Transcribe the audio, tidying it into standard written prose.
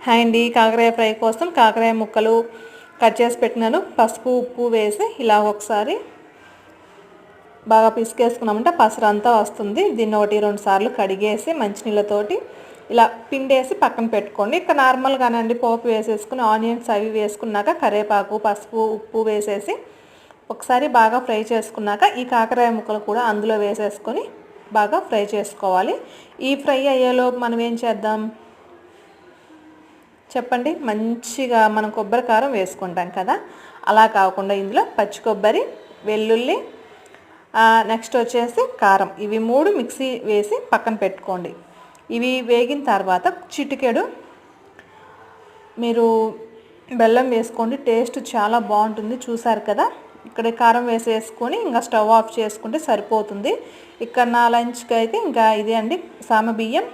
Hi అండి, కాకరకాయ fry కోసం కాకరకాయ ముక్కలు కట్ చేసి పెట్టినాను. పసుపు ఉప్పు వేసి ఇలా ఒకసారి బాగా పిసికేసుకున్నామంటే పసరు అంతా వస్తుంది. దీన్ని 1-2 సార్లు కడిగేసి మంచినీళ్ళతోటి ఇలా పిండేసి పక్కన పెట్టుకోండి. ఇక నార్మల్గానండి పోపు వేసేసుకుని ఆనియన్స్ అవి వేసుకున్నాక కరివేపాకు పసుపు ఉప్పు వేసేసి ఒకసారి బాగా ఫ్రై చేసుకున్నాక ఈ కాకరకాయ ముక్కలు కూడా అందులో వేసేసుకొని బాగా ఫ్రై చేసుకోవాలి. ఈ ఫ్రై అయ్యేలోపు మనం ఏం చేద్దాం చెప్పండి. మంచిగా మనం కొబ్బరి కారం వేసుకుంటాం కదా, అలా కాకుండా ఇందులో పచ్చి కొబ్బరి, వెల్లుల్లి, నెక్స్ట్ వచ్చేసి కారం, ఇవి 3 మిక్సీ వేసి పక్కన పెట్టుకోండి. ఇవి వేగిన తర్వాత చిటికెడు మీరు బెల్లం వేసుకోండి. టేస్ట్ చాలా బాగుంటుంది. చూసారు కదా, ఇక్కడ కారం వేసేసుకొని ఇంకా స్టవ్ ఆఫ్ చేసుకుంటే సరిపోతుంది. ఇక్కడ నా లంచ్కి అయితే ఇంకా ఇదే అండి, సామ బియ్యం